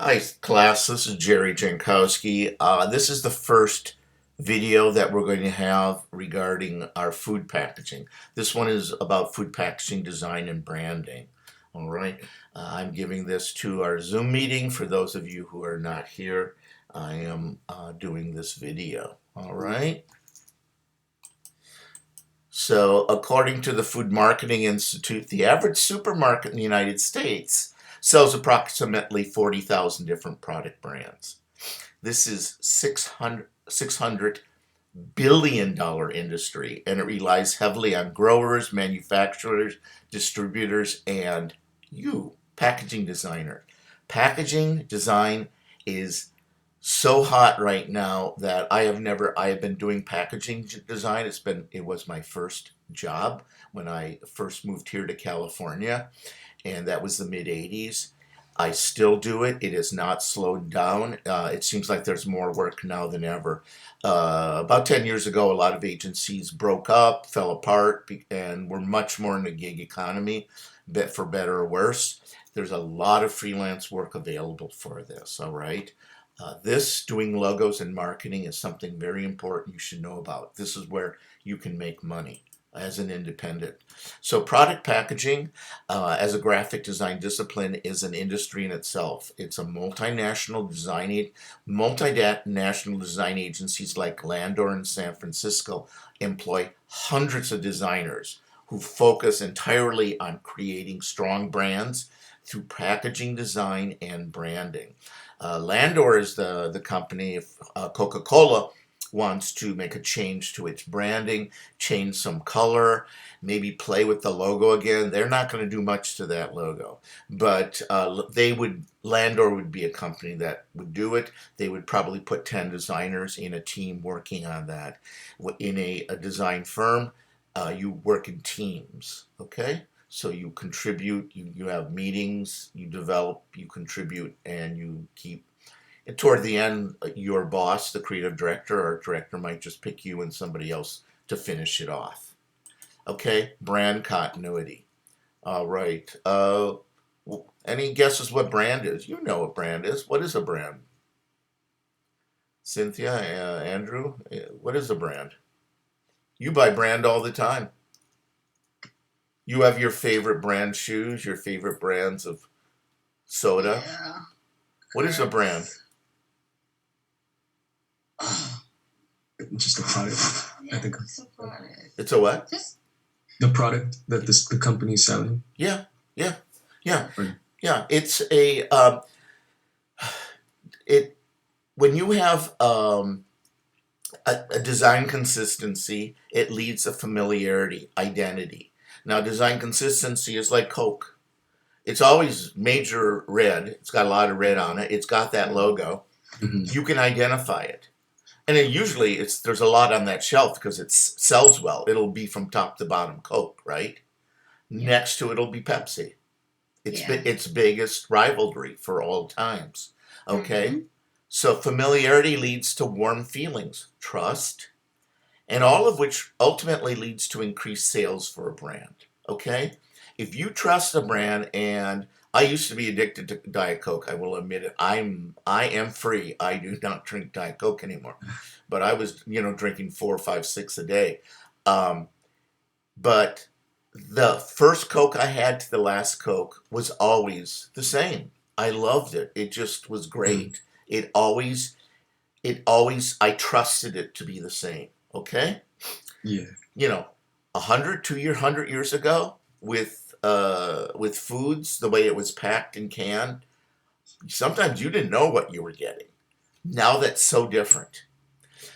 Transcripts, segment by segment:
Hi, class. This is Jerry Jankowski. This is the first video that we're going to have regarding our food packaging. This one is about food packaging design and branding. All right. I'm giving this to our Zoom meeting. For those of you who are not here, I am doing this video. All right. So, according to the Food Marketing Institute, the average supermarket in the United States sells approximately 40,000 different product brands. This is $600 billion industry, and it relies heavily on growers, manufacturers, distributors, and you, packaging designer. Packaging design is so hot right now that I have been doing packaging design. It was my first job when I first moved here to California, and that was the mid 80s. I still do it. It has not slowed down. It seems like there's more work now than ever. About 10 years ago, a lot of agencies broke up, fell apart, and we're much more in the gig economy, for better or worse. There's a lot of freelance work available for this, all right? This, doing logos and marketing, is something very important you should know about. This is where you can make money as an independent. So product packaging, as a graphic design discipline, is an industry in itself. It's a multinational design agencies like Landor in San Francisco employ hundreds of designers who focus entirely on creating strong brands through packaging design and branding. Landor is the company. If Coca-Cola wants to make a change to its branding, change some color, maybe play with the logo again, they're not going to do much to that logo. But Landor would be a company that would do it. They would probably put 10 designers in a team working on that. In a design firm, you work in teams, okay? So you contribute, you have meetings, you develop, you contribute, and you keep. And toward the end, your boss, the creative director or director, might just pick you and somebody else to finish it off. Okay, brand continuity. All right. Any guesses what brand is? You know what brand is. What is a brand? Cynthia, Andrew, what is a brand? You buy brand all the time. You have your favorite brand shoes, your favorite brands of soda. Yeah. What is a brand? Just the product. Yeah, I think it's a product. It's a what? the product that the company is selling. Yeah, yeah, yeah, Or, yeah. It's a it when you have a design consistency, it leads to familiarity, identity. Now, design consistency is like Coke. It's always major red. It's got a lot of red on it. It's got that logo. Mhm. You can identify it. And then usually there's a lot on that shelf because it sells well. It'll be from top to bottom Coke, right? Yeah. Next to it'll be Pepsi. Yeah. Its biggest rivalry for all times. Okay? Mhm. So familiarity leads to warm feelings, trust, and all of which ultimately leads to increased sales for a brand. Okay? If you trust a brand, and I used to be addicted to Diet Coke, I will admit it. I am free. I do not drink Diet Coke anymore. But I was, drinking 4, 5, 6 a day. Um, but the first Coke I had to the last Coke was always the same. I loved it. It just was great. I trusted it to be the same. Okay? Yeah. You know, 100 years ago, with foods, the way it was packed and canned, sometimes you didn't know what you were getting. Now that's so different.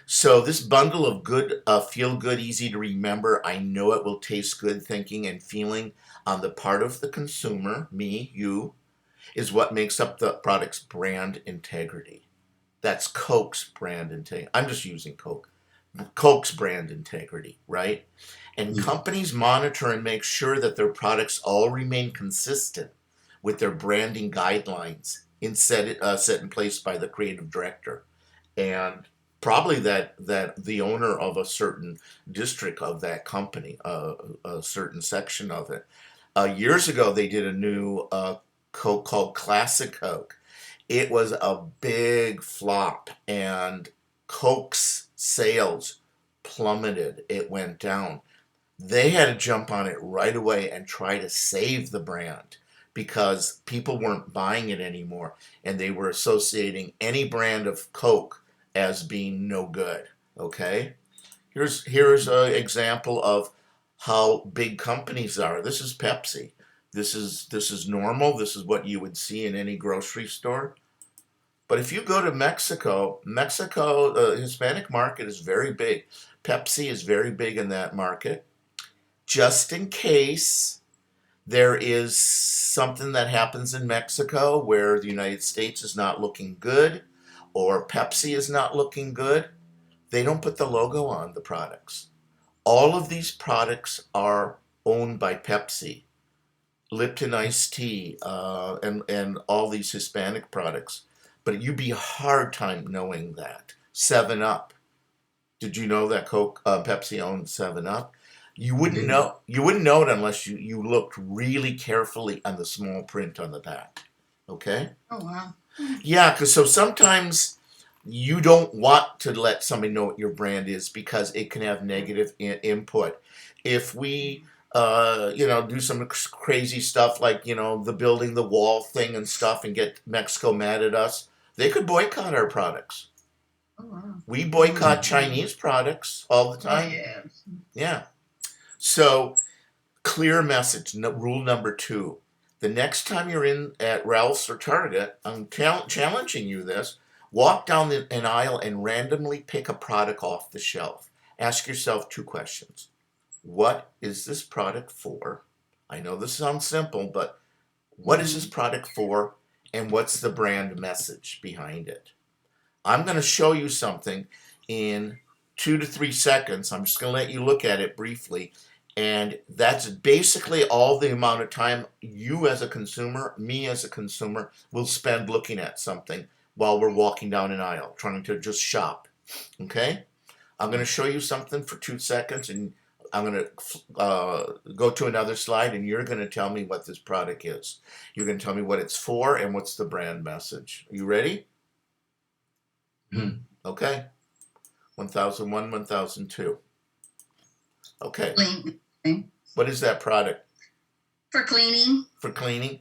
So this bundle of good, feel good, easy to remember, I know it will taste good thinking and feeling on the part of the consumer, me, you, is what makes up the product's brand integrity. That's Coke's brand integrity. I'm just using Coke. Coke's brand integrity, right? And Yeah. companies monitor and make sure that their products all remain consistent with their branding guidelines set in place by the creative director, and probably that the owner of a certain district of that company, a certain section of it. Years ago, they did a new Coke called Classic Coke. it was a big flop, and Coke's sales plummeted. It went down. They had to jump on it right away and try to save the brand because people weren't buying it anymore, and they were associating any brand of Coke as being no good. Okay? Here's an example of how big companies are. This is Pepsi. This is normal. This is what you would see in any grocery store. But if you go to Mexico, the Hispanic market is very big. Pepsi is very big in that market. Just in case there is something that happens in Mexico where the United States is not looking good or Pepsi is not looking good, they don't put the logo on the products. All of these products are owned by Pepsi. Lipton iced tea, and all these Hispanic products. But you'd be a hard time knowing that. 7 Up. Did you know that Pepsi owned 7 Up? You wouldn't know. You wouldn't know it unless you looked really carefully on the small print on the back. Okay. Oh wow. Yeah, because so sometimes you don't want to let somebody know what your brand is because it can have negative input. If we, do some crazy stuff like the building the wall thing and stuff, and get Mexico mad at us, they could boycott our products. Oh wow. We boycott Chinese products all the Oh time. yeah. Yeah. So clear message. Rule number 2. The next time you're in at Ralph's or Target, I'm challenging you this. Walk down an aisle and randomly pick a product off the shelf. Ask yourself 2 questions. What is this product for? I know this sounds simple, but what is this product for, and what's the brand message behind it? I'm going to show you something in 2 to 3 seconds. I'm just going to let you look at it briefly. And that's basically all the amount of time you as a consumer, me as a consumer, will spend looking at something while we're walking down an aisle, trying to just shop. Okay? I'm going to show you something for 2 seconds, and I'm going to go to another slide, and you're going to tell me what this product is. You're going to tell me what it's for and what's the brand message. Are you ready? Okay. 1001, 1002. Okay. Cleaning. What is that product? For cleaning. For cleaning?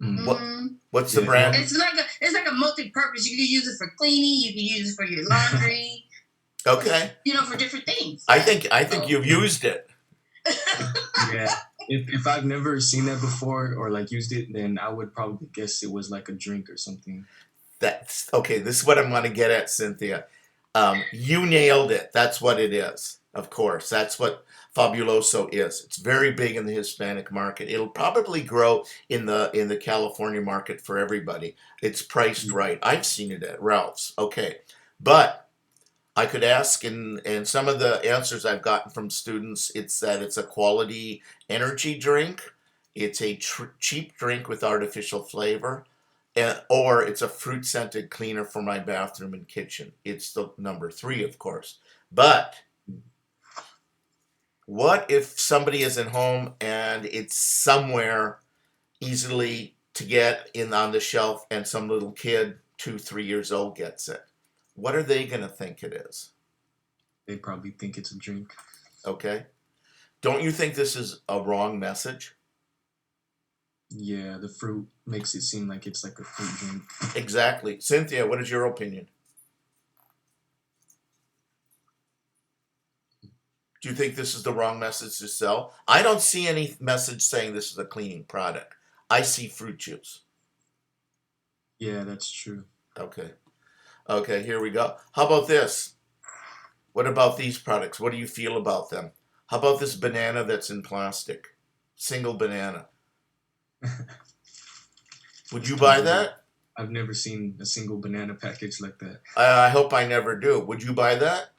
Mm-hmm. What's the brand? It's like a multi-purpose. You can use it for cleaning. You can use it for your laundry. Okay. For different things. I think you've used it. Yeah. If I've never seen that before or like used it, then I would probably guess it was like a drink or something. That's okay. This is what I'm going to get at, Cynthia. You nailed it. That's what it is. Of course, that's what Fabuloso is. It's very big in the Hispanic market. It'll probably grow in the California market for everybody. It's priced right. I've seen it at Ralph's. Okay, but I could ask, and some of the answers I've gotten from students, it's that it's a quality energy drink. It's a cheap drink with artificial flavor. Or it's a fruit scented cleaner for my bathroom and kitchen. It's the number 3, of course. But what if somebody is at home and it's somewhere easily to get in on the shelf, and some little kid 2-3 years old gets it? What are they going to think it is? They probably think it's a drink. Okay. Don't you think this is a wrong message? Yeah, the fruit makes it seem like it's like a fruit drink. Exactly. Cynthia, what is your opinion? Do you think this is the wrong message to sell? I don't see any message saying this is a cleaning product. I see fruit juice. Yeah, that's true. Okay. Okay, here we go. How about this? What about these products? What do you feel about them? How about this banana that's in plastic? Single banana. Would you buy that? I've never seen a single banana package like that. I hope I never do. Would you buy that?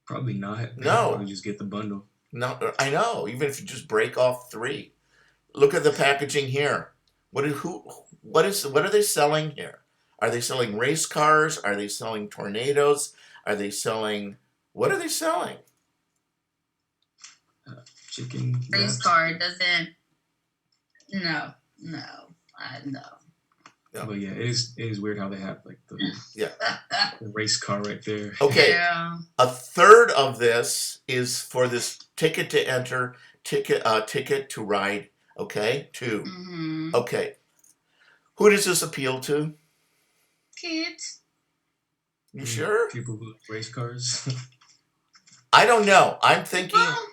Probably not. No. Probably just get the bundle. No, I know. Even if you just break off 3. Look at the packaging here. What are they selling here? Are they selling race cars? Are they selling tornadoes? Are they selling? What are they selling? Chicken. Race car doesn't. No. Yeah. But yeah, it is weird how they have like the race car right there. Okay. Yeah. A third of this is for this ticket to enter, ticket to ride. Okay, 2. Mm-hmm. Okay, who does this appeal to? Kids. You sure? People who like race cars. I don't know. I'm thinking. Well,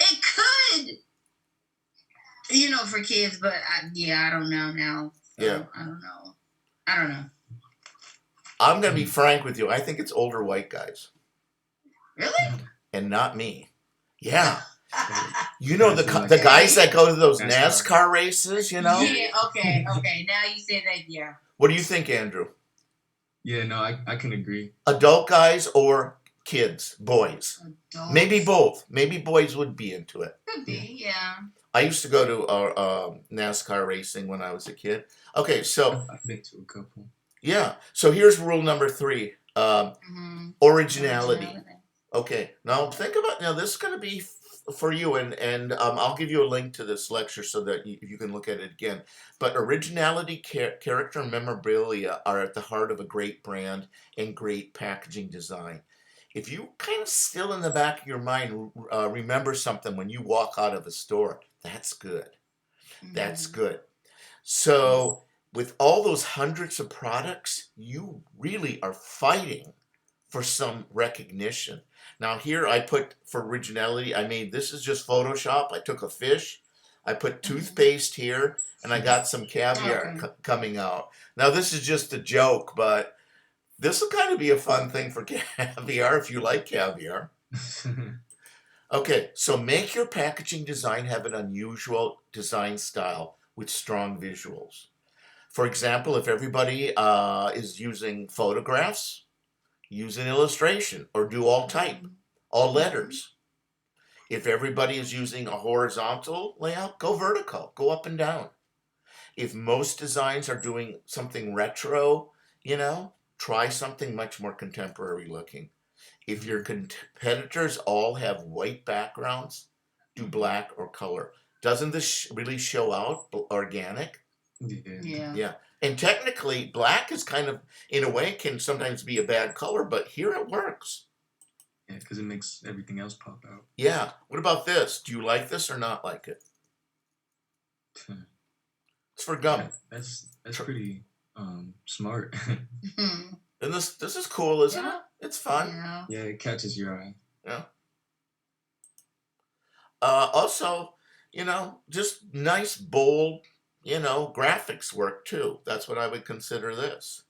it could, for kids, but I don't know now. So Yeah. I don't know. I don't know. I'm gonna be frank with you. I think it's older white guys, Really? and not me. Yeah. You Yeah, know I feel like the guys Okay. that go to those NASCAR. NASCAR races. You know. Yeah. Okay. Okay. Now you say that. Yeah. What do you think, Andrew? Yeah, no, I can agree. Adult guys or kids, boys? Adults. Maybe both. Maybe boys would be into it. Could be. Yeah. I used to go to NASCAR racing when I was a kid. Okay, so I've been to a couple. yeah. So here's rule number 3. Mm-hmm. Originality. Okay. Now think about this is going to be for you, and I'll give you a link to this lecture so that you can look at it again. But originality, character, and memorabilia are at the heart of a great brand and great packaging design. If you kind of still in the back of your mind remember something when you walk out of a store, that's good. That's good. So with all those hundreds of products, you really are fighting for some recognition. Now here I put for originality, this is just Photoshop. I took a fish, I put toothpaste here, and I got some caviar coming out. Now this is just a joke, but this will kind of be a fun thing for caviar if you like caviar. Okay, so make your packaging design have an unusual design style with strong visuals. For example, if everybody is using photographs, use an illustration or do all type, all letters. If everybody is using a horizontal layout, go vertical, go up and down. If most designs are doing something retro, try something much more contemporary looking. If your competitors all have white backgrounds, do black or color. Doesn't this really show out organic? Yeah. Yeah. And technically, black is kind of, in a way, can sometimes be a bad color, but here it works. Yeah, because it makes everything else pop out. Yeah. What about this? Do you like this or not like it? It's for gum. Yeah, that's pretty smart. And this is cool, isn't it? It's fun. Yeah. Yeah, it catches your eye. Yeah. Also, just nice, bold, graphics work too. That's what I would consider this.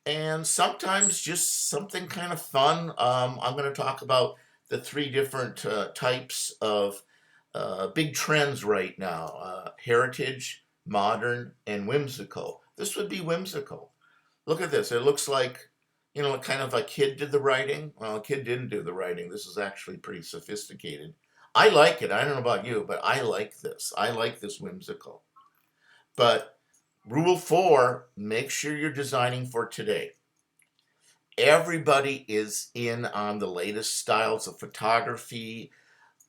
And sometimes just something kind of fun. I'm going to talk about the 3 different types of big trends right now. Heritage, modern, and whimsical. This would be whimsical. Look at this. It looks like, kind of a kid did the writing. Well, a kid didn't do the writing. This is actually pretty sophisticated. I like it. I don't know about you, but I like this. I like this whimsical. But rule 4, make sure you're designing for today. Everybody is in on the latest styles of photography,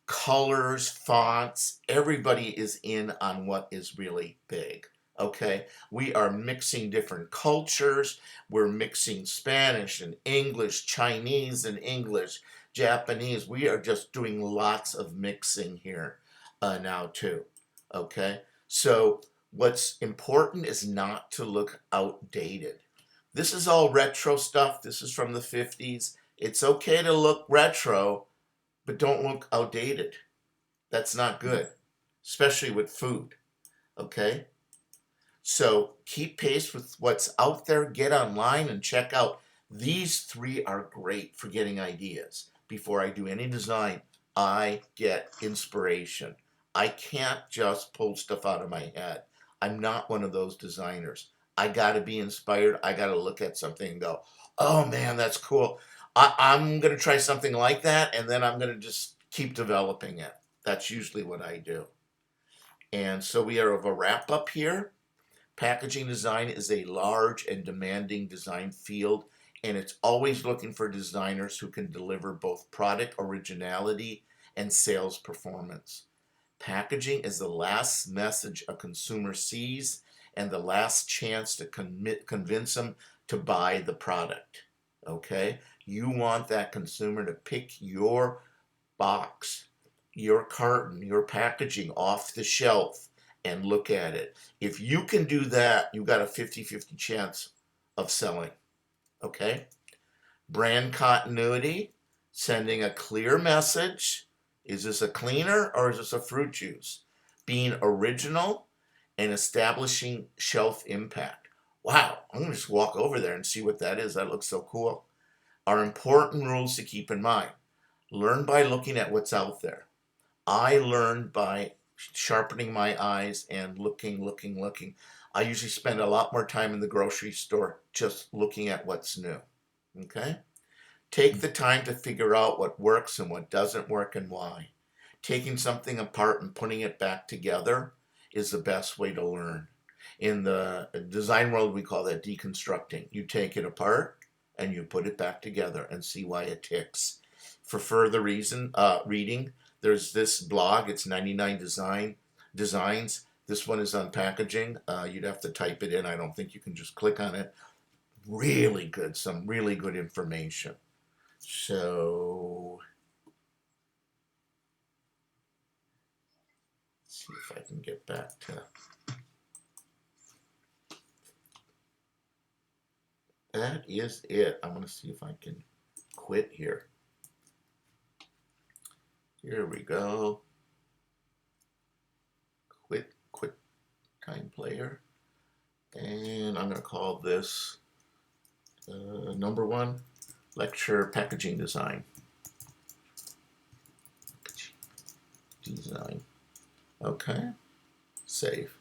colors, fonts. Everybody is in on what is really big. Okay, we are mixing different cultures. We're mixing Spanish and English, Chinese and English, Japanese. We are just doing lots of mixing here now too. Okay, so what's important is not to look outdated. This is all retro stuff. This is from the 50s. It's okay to look retro, but don't look outdated. That's not good, especially with food. Okay? So keep pace with what's out there. Get online and check out. These 3 are great for getting ideas. Before I do any design, I get inspiration. I can't just pull stuff out of my head. I'm not one of those designers. I got to be inspired. I got to look at something and go, oh man, that's cool. I'm going to try something like that, and then I'm going to just keep developing it. That's usually what I do. And so we are of a wrap up here. Packaging design is a large and demanding design field, and it's always looking for designers who can deliver both product originality and sales performance. Packaging is the last message a consumer sees and the last chance to convince them to buy the product. Okay? You want that consumer to pick your box, your carton, your packaging off the shelf and look at it. If you can do that, you got a 50-50 chance of selling. Okay? Brand continuity, sending a clear message. Is this a cleaner or is this a fruit juice? Being original and establishing shelf impact. Wow, I'm going to just walk over there and see what that is. That looks so cool. Are important rules to keep in mind. Learn by looking at what's out there. I learned by sharpening my eyes and looking. I usually spend a lot more time in the grocery store just looking at what's new. Okay? Take the time to figure out what works and what doesn't work and why. Taking something apart and putting it back together is the best way to learn. In the design world, we call that deconstructing. You take it apart and you put it back together and see why it ticks. For further reading, there's this blog. It's 99 designs. This one is on packaging. You'd have to type it in. I don't think you can just click on it. Really good, some really good information. So, let's see if I can get back to that. Is it? I'm going to see if I can quit here. Here we go. Quit time player. And I'm going to call this number 1 lecture packaging design. Okay. Save.